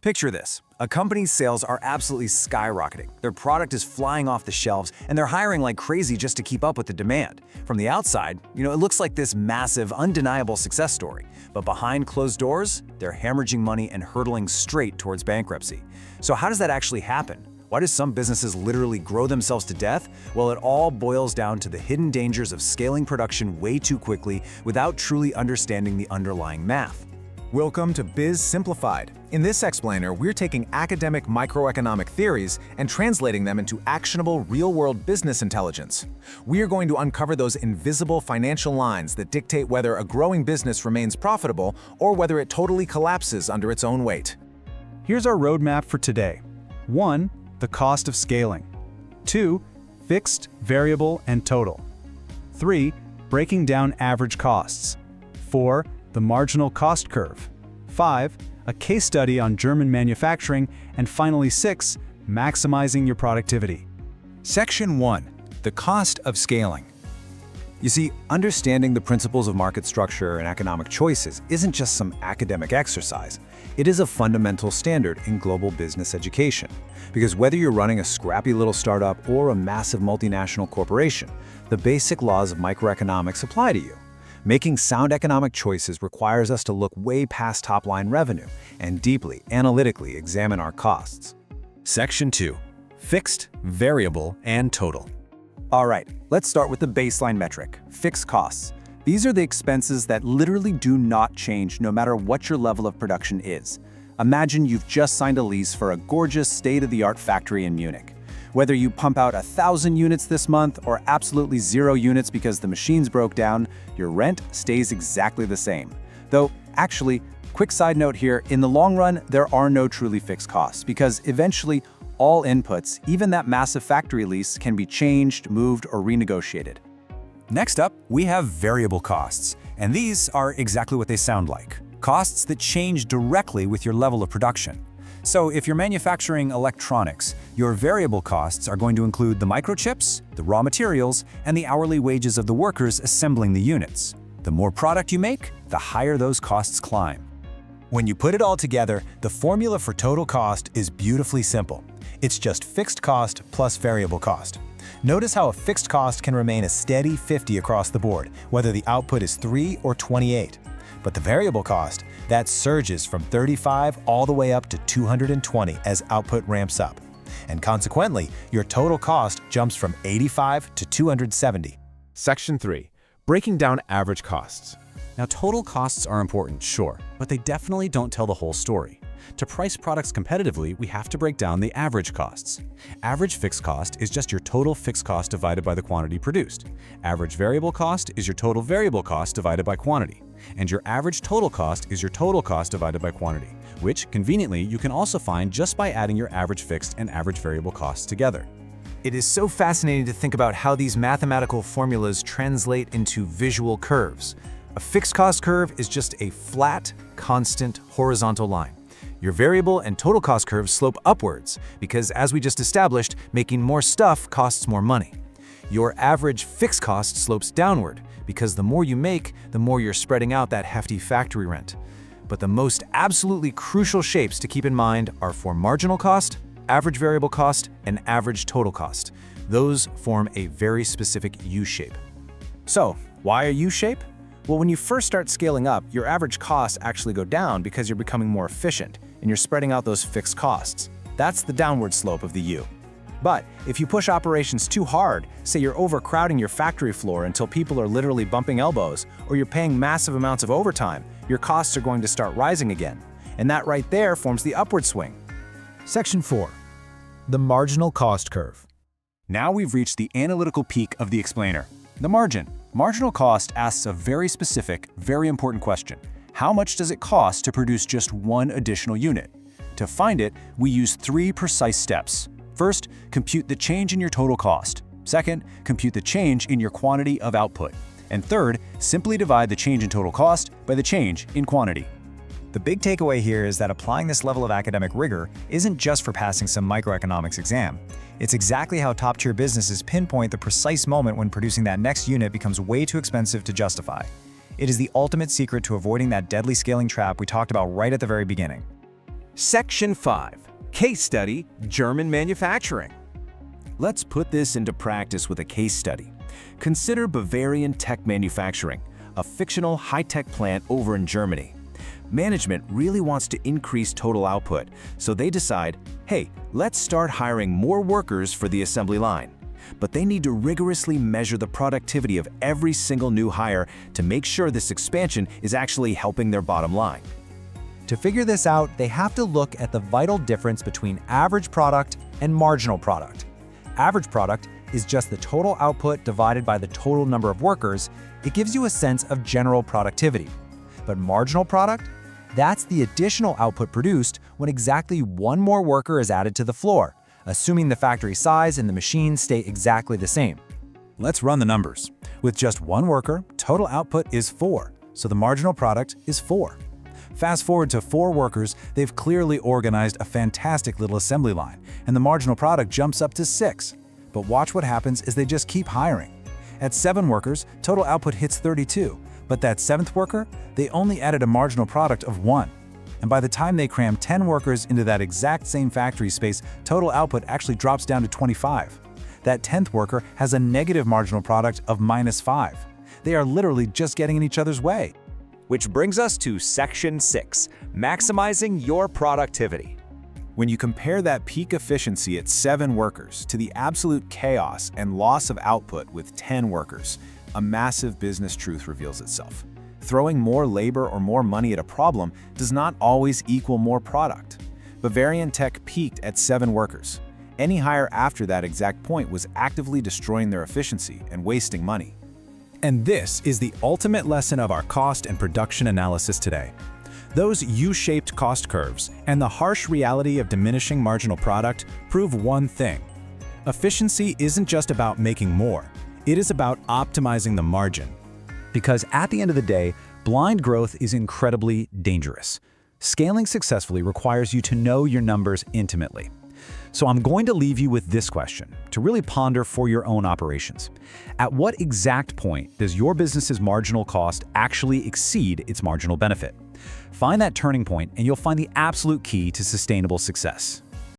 Picture this. A company's sales are absolutely skyrocketing. Their product is flying off the shelves, and they're hiring like crazy just to keep up with the demand. From the outside, it looks like this massive, undeniable success story. But behind closed doors, they're hemorrhaging money and hurtling straight towards bankruptcy. So how does that actually happen? Why do some businesses literally grow themselves to death? Well, it all boils down to the hidden dangers of scaling production way too quickly without truly understanding the underlying math. Welcome to BizSimplified. In this explainer, we're taking academic microeconomic theories and translating them into actionable real-world business intelligence. We are going to uncover those invisible financial lines that dictate whether a growing business remains profitable or whether it totally collapses under its own weight. Here's our roadmap for today. 1. The cost of scaling. 2. Fixed, variable, and total. 3. Breaking down average costs. 4. The marginal cost curve. 5. A case study on German manufacturing. And finally 6. Maximizing your productivity. Section 1. The cost of scaling. You see, understanding the principles of market structure and economic choices isn't just some academic exercise. It is a fundamental standard in global business education. Because whether you're running a scrappy little startup or a massive multinational corporation, the basic laws of microeconomics apply to you. Making sound economic choices requires us to look way past top-line revenue and deeply, analytically examine our costs. Section 2. Fixed, variable, and total. All right, let's start with the baseline metric, fixed costs. These are the expenses that literally do not change no matter what your level of production is. Imagine you've just signed a lease for a gorgeous state-of-the-art factory in Munich. Whether you pump out 1,000 units this month or absolutely 0 units because the machines broke down, your rent stays exactly the same. Though, actually, quick side note here, in the long run, there are no truly fixed costs because eventually all inputs, even that massive factory lease, can be changed, moved, or renegotiated. Next up, we have variable costs, and these are exactly what they sound like. Costs that change directly with your level of production. So if you're manufacturing electronics, your variable costs are going to include the microchips, the raw materials, and the hourly wages of the workers assembling the units. The more product you make, the higher those costs climb. When you put it all together, the formula for total cost is beautifully simple. It's just fixed cost plus variable cost. Notice how a fixed cost can remain a steady 50 across the board, whether the output is 3 or 28. But the variable cost, that surges from 35 all the way up to 220 as output ramps up. And consequently, your total cost jumps from 85 to 270. Section 3. Breaking down average costs. Now, total costs are important, sure, but they definitely don't tell the whole story. To price products competitively, we have to break down the average costs. Average fixed cost is just your total fixed cost divided by the quantity produced. Average variable cost is your total variable cost divided by quantity. And your average total cost is your total cost divided by quantity, which, conveniently, you can also find just by adding your average fixed and average variable costs together. It is so fascinating to think about how these mathematical formulas translate into visual curves. A fixed cost curve is just a flat, constant, horizontal line. Your variable and total cost curves slope upwards because, as we just established, making more stuff costs more money. Your average fixed cost slopes downward because the more you make, the more you're spreading out that hefty factory rent. But the most absolutely crucial shapes to keep in mind are for marginal cost, average variable cost, and average total cost. Those form a very specific U-shape. So, why a U-shape? Well, when you first start scaling up, your average costs actually go down because you're becoming more efficient and you're spreading out those fixed costs. That's the downward slope of the U. But if you push operations too hard, say you're overcrowding your factory floor until people are literally bumping elbows, or you're paying massive amounts of overtime, your costs are going to start rising again. And that right there forms the upward swing. Section 4. The marginal cost curve. Now we've reached the analytical peak of the explainer, the margin. Marginal cost asks a very specific, very important question. How much does it cost to produce just one additional unit? To find it, we use 3 precise steps. First, compute the change in your total cost. Second, compute the change in your quantity of output. And third, simply divide the change in total cost by the change in quantity. The big takeaway here is that applying this level of academic rigor isn't just for passing some microeconomics exam. It's exactly how top-tier businesses pinpoint the precise moment when producing that next unit becomes way too expensive to justify. It is the ultimate secret to avoiding that deadly scaling trap we talked about right at the very beginning. Section 5. Case Study, German Manufacturing. Let's put this into practice with a case study. Consider Bavarian Tech Manufacturing, a fictional high-tech plant over in Germany. Management really wants to increase total output, so they decide, hey, let's start hiring more workers for the assembly line. But they need to rigorously measure the productivity of every single new hire to make sure this expansion is actually helping their bottom line. To figure this out, they have to look at the vital difference between average product and marginal product. Average product is just the total output divided by the total number of workers. It gives you a sense of general productivity. But marginal product? That's the additional output produced when exactly one more worker is added to the floor, assuming the factory size and the machines stay exactly the same. Let's run the numbers. With just one worker, total output is 4, so the marginal product is 4. Fast forward to 4 workers, they've clearly organized a fantastic little assembly line, and the marginal product jumps up to 6. But watch what happens as they just keep hiring. At 7 workers, total output hits 32, but that 7th worker, they only added a marginal product of 1. And by the time they cram 10 workers into that exact same factory space, total output actually drops down to 25. That 10th worker has a negative marginal product of -5. They are literally just getting in each other's way. Which brings us to Section 6, Maximizing Your Productivity. When you compare that peak efficiency at 7 workers to the absolute chaos and loss of output with 10 workers, a massive business truth reveals itself. Throwing more labor or more money at a problem does not always equal more product. Bavarian Tech peaked at 7 workers. Any hire after that exact point was actively destroying their efficiency and wasting money. And this is the ultimate lesson of our cost and production analysis today. Those U-shaped cost curves and the harsh reality of diminishing marginal product prove one thing. Efficiency isn't just about making more. It is about optimizing the margin. Because at the end of the day, blind growth is incredibly dangerous. Scaling successfully requires you to know your numbers intimately. So I'm going to leave you with this question to really ponder for your own operations. At what exact point does your business's marginal cost actually exceed its marginal benefit? Find that turning point and you'll find the absolute key to sustainable success.